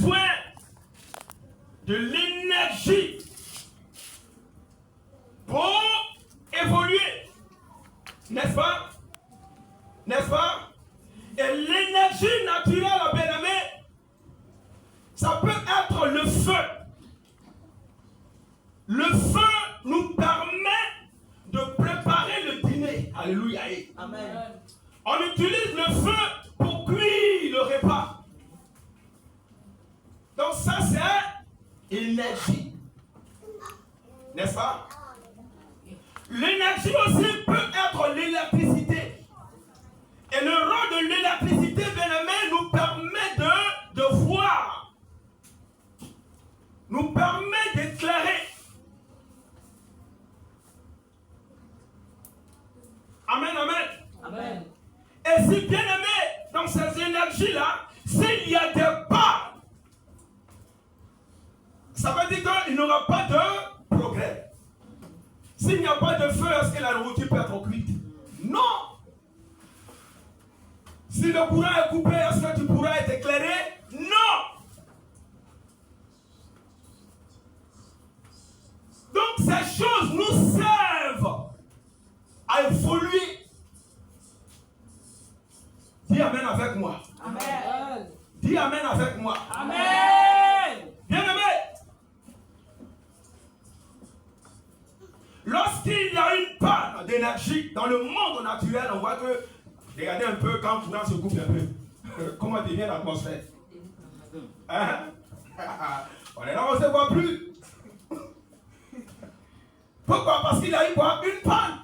besoin de l'énergie pour évoluer. N'est-ce pas? N'est-ce pas? Et l'énergie naturelle, bien-aimé, ça peut être le feu. Le feu nous permet de préparer le dîner. Alléluia. Amen. On utilise le feu pour cuire le repas. Donc ça c'est énergie. N'est-ce pas? L'énergie aussi peut être l'électricité. Et le rôle de l'électricité, bien-aimé, nous permet de voir. Nous permet d'éclairer. Amen, amen. Amen. Et si bien aimé, dans ces énergies-là, s'il y a des pas, ça veut dire qu'il n'y aura pas de progrès. S'il n'y a pas de feu, est-ce que la nourriture peut être cuite? Non. Si le courant est coupé, est-ce que tu pourras être éclairé? Non. Donc ces choses nous servent à évoluer. Dis Amen avec moi. Amen. Dis Amen avec moi. Amen. Bien-aimé, lorsqu'il y a une panne d'énergie dans le monde naturel, on voit que, regardez un peu quand le courant se coupe un peu, comment devient l'atmosphère. Hein? On est là, on ne se voit plus. Pourquoi? Parce qu'il y a eu quoi? Une panne.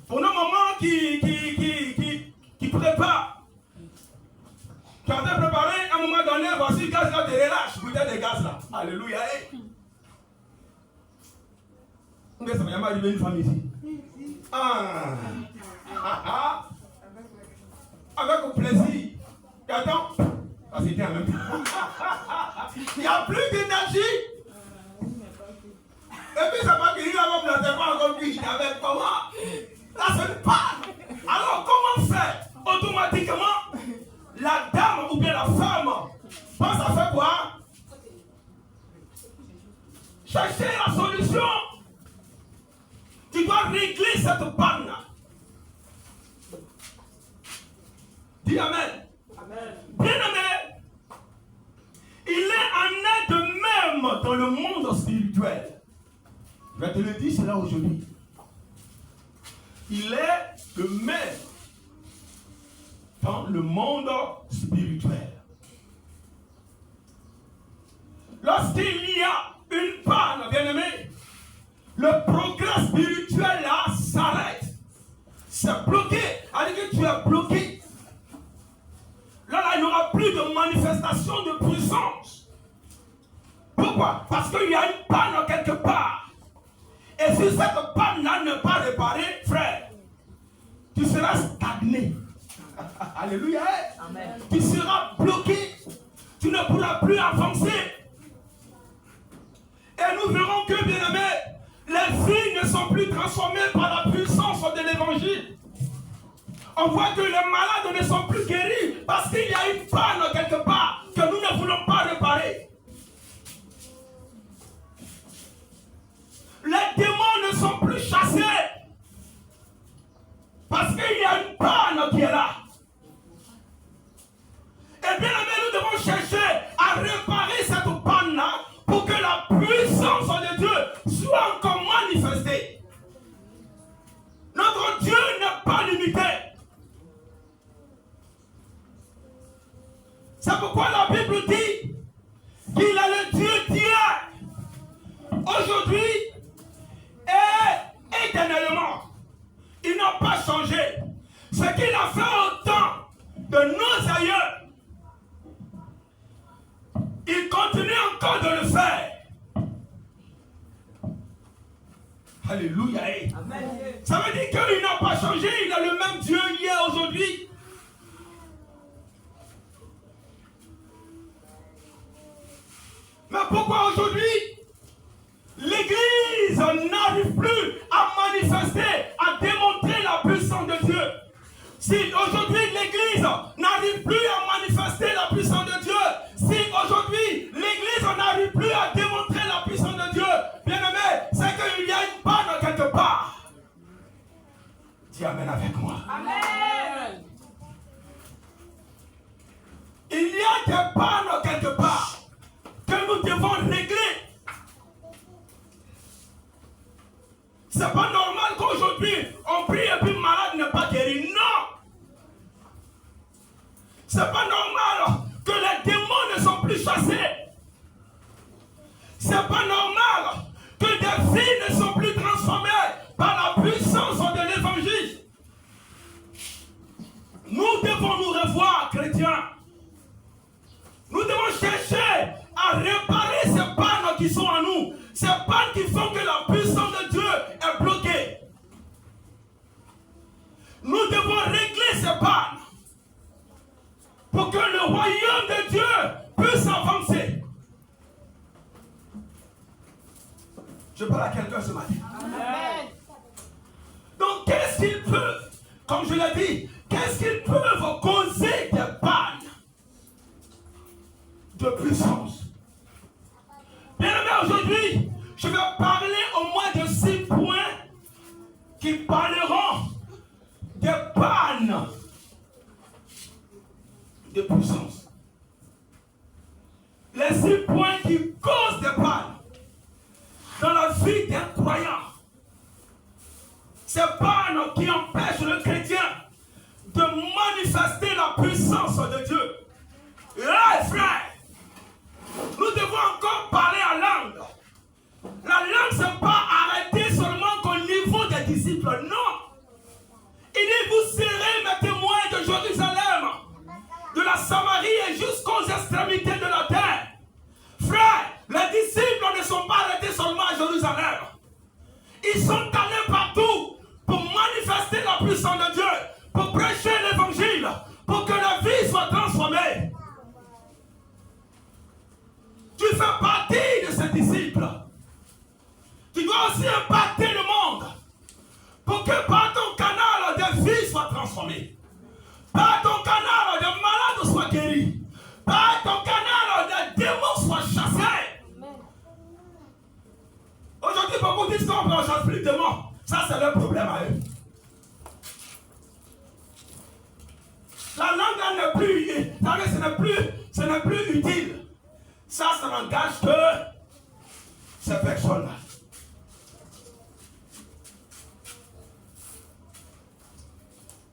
Pour nos mamans qui préparent, qui ont préparé, à un moment donné, voici le gaz là, te relâche, bouteille de gaz là. Alléluia. Où est-ce que ça va arriver une femme ici? Avec plaisir. Et attends, c'était en même temps. Il n'y a plus d'énergie. Et puis ça va guérir avant de la pas encore dit, avec comment? Là, c'est une panne. Alors, comment faire? Automatiquement, la dame ou bien la femme pense à faire quoi? Chercher la solution. Tu dois régler cette panne. Dis Amen. Amen. Bien aimé, il est en aide même dans le monde spirituel. Je vais te le dire cela aujourd'hui. Il est le même dans le monde spirituel. Lorsqu'il y a une panne, bien-aimé, le progrès spirituel là s'arrête. C'est bloqué. C'est-à-dire que tu es bloqué. Là, il n'y aura plus de manifestation de puissance. Pourquoi? Parce qu'il y a une panne quelque part. Et si cette panne-là n'est pas réparée, frère, tu seras stagné. Alléluia. Amen. Tu seras bloqué. Tu ne pourras plus avancer. Et nous verrons que, bien aimés, les vies ne sont plus transformées par la puissance de l'évangile. On voit que les malades ne sont plus guéris parce qu'il y a une panne quelque part que nous ne voulons pas réparer. Les démons ne sont plus chassés parce qu'il y a une panne qui est là. Et bien aimé, nous devons chercher à réparer cette panne-là pour que la puissance de Dieu soit encore manifestée. Notre Dieu n'est pas limité. C'est pourquoi la Bible dit qu'il est le Dieu d'hier, aujourd'hui et éternellement. Il n'a pas changé. Ce qu'il a fait au temps de nos aïeux, il continue encore de le faire. Alléluia. Amen. Ça veut dire qu'il n'a pas changé. Il est le même Dieu hier, aujourd'hui. Mais pourquoi aujourd'hui l'Église n'arrive plus à manifester, à démontrer la puissance de Dieu? Si aujourd'hui l'Église des pannes quelque part que nous devons régler. C'est pas normal qu'aujourd'hui on prie et puis le malade n'est pas guéri. Non! C'est pas normal que les démons ne sont plus chassés. C'est pas normal que des vies ne sont plus transformées par la puissance de l'évangile. Nous devons nous revoir, chrétiens. Nous devons chercher à réparer ces pannes qui sont en nous. Ces pannes qui font que la puissance de Dieu est bloquée. Nous devons régler ces pannes pour que le royaume de Dieu puisse avancer. Je parle à quelqu'un ce matin. Amen. Donc, qu'est-ce qu'ils peuvent, comme je l'ai dit, qu'est-ce qu'ils peuvent causer des pannes de puissance? Bien aimé, aujourd'hui, je vais parler au moins de 6 points qui parleront des pannes de puissance. Les 6 points qui causent des pannes dans la vie d'un croyant. Ces pannes qui empêchent le chrétien de manifester la puissance de Dieu. Hey, frère, nous devons encore parler en langue. La langue, ce n'est pas arrêter seulement qu'au niveau des disciples. Non. Il dit, vous serez mes témoins de Jérusalem, de la Samarie et jusqu'aux extrémités de la terre. Frère, les disciples ne sont pas arrêtés seulement à Jérusalem. Ils sont allés partout pour manifester la puissance de Dieu, pour prêcher l'évangile, pour que la vie soit transformée. Tu fais partie de ces disciples. Tu dois aussi impacter le monde pour que par ton canal des vies soient transformées. Par ton canal des malades soient guéris. Par ton canal des démons soient chassés. Aujourd'hui, beaucoup disent qu'on ne chasse plus de démons. Ça, c'est leur problème à eux. La langue n'est plus, ce n'est plus utile. Ça n'engage que ces personnes-là.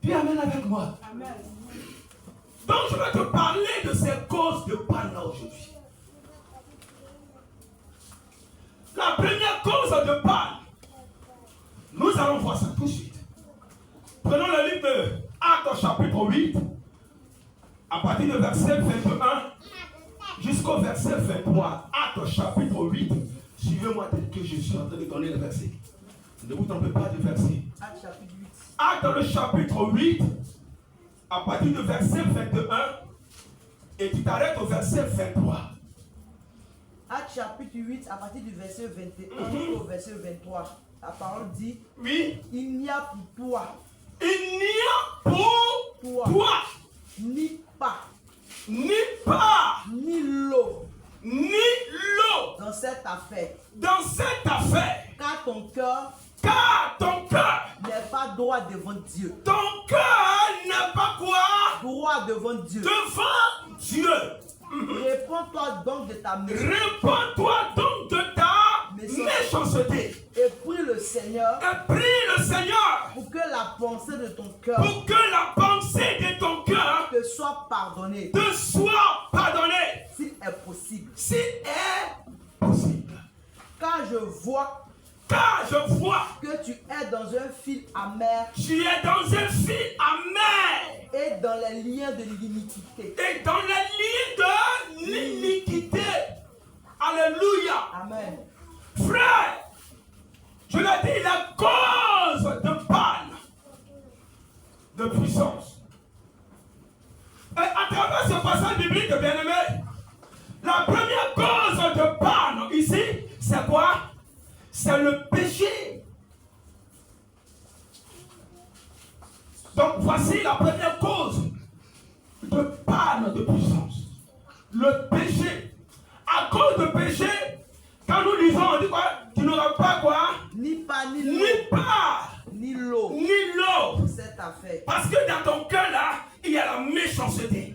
Dis amen avec moi. Amen. Donc je vais te parler de ces causes de panne aujourd'hui. La première cause de panne, nous allons voir ça tout de suite. Prenons le livre de Actes chapitre 8, à partir du verset 21 jusqu'au verset 23. Actes chapitre 8. Suivez-moi tel que je suis en train de donner le verset. Ne vous trompez pas du verset. Actes chapitre 8. Actes le chapitre 8, à partir du verset 21, et tu t'arrêtes au verset 23. Actes chapitre 8, à partir du verset 21 au verset 23. La parole dit, Oui. il n'y a pour toi, Il n'y a pour toi ni pas, ni part, ni l'eau ni l'eau dans cette affaire. dans cette affaire. Car ton cœur Car ton cœur, n'est pas droit devant Dieu. ton cœur n'est pas quoi? Droit devant Dieu. Devant Dieu. Réponds-toi donc de ta méchanceté Réponds-toi donc de ta méchanceté. et prie le Seigneur Et prie le Seigneur pour que la pensée de ton cœur pour que la pensée de ton cœur te soit pardonnée, te soit pardonnée, s'il est possible. si est possible. Car je vois Car je vois que tu es dans un fil amer tu es dans un fil amer et dans les liens de l'iniquité. et dans les liens de l'iniquité. Alléluia. Amen. Frère, je l'ai dit, la cause de panne, de puissance. Et à travers ce passage biblique, bien-aimé, la première cause de panne ici, c'est quoi? C'est le péché. Donc voici la première cause de panne de puissance. Le péché. À cause de péché, quand nous lisons, on dit quoi? Tu n'auras pas quoi? Ni pas, ni l'eau, Ni part, ni l'eau ni l'eau. dans cette affaire. Parce que dans ton cœur là, il y a la méchanceté.